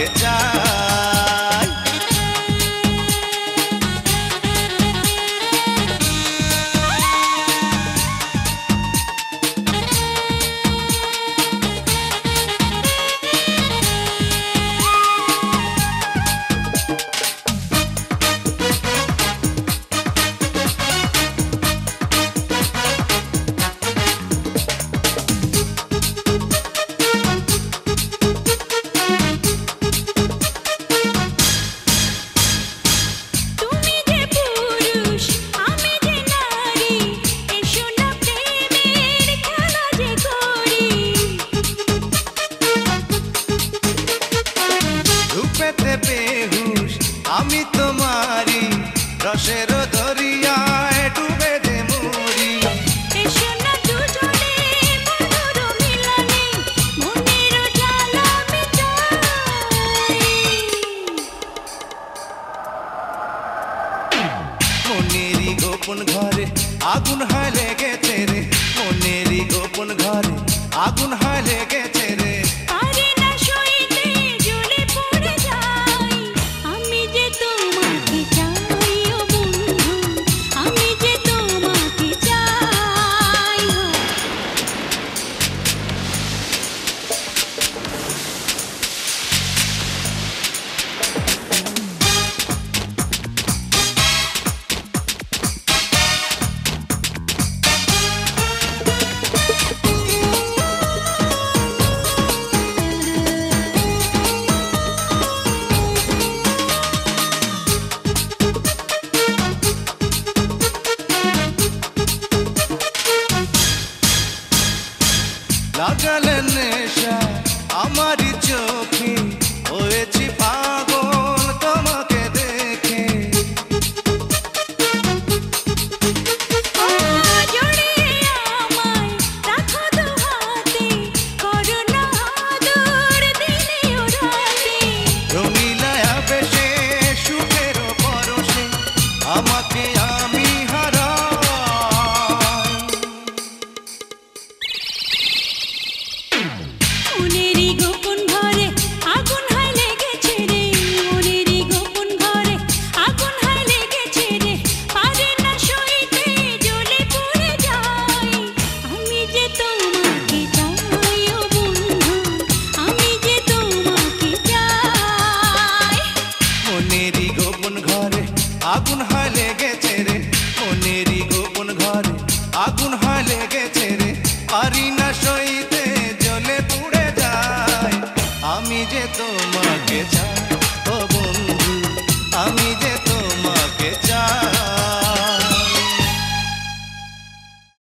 তোমাকে চাই। বেহুশ আমি তোমারি রসের দরিয়ায় ডুবে যে মরি। এসো না দুজনে মধুর মিলনে মনের জ্বালা মেটাই। মনেরই গোপন ঘরে আগুন হয় লেগেছে রে, মনেরই গোপন ঘরে আগুন হয় লেগেছে রে। লাগালে নেশা আমারই চোখে হয়েছি পাগল তোমাকে দেখে। রঙিলায়া বেশে সুখের পরশে আমাকে আমি মনেরই গোপন ঘরে আগুন হয় লেগেছে রে, মনেরই গোপন ঘরে আগুন হয় লেগেছে রে। পারে না সইতে জ্বলে পুড়ে যাই, আমি যে তোমাকে চাই ও বন্ধু, আমি যে তোমাকে চাই। মনেরই গোপন ঘরে আগুন হয় লেগেছে রে, মনেরই গোপন ঘরে আগুন হয় লেগেছে রে। পারি না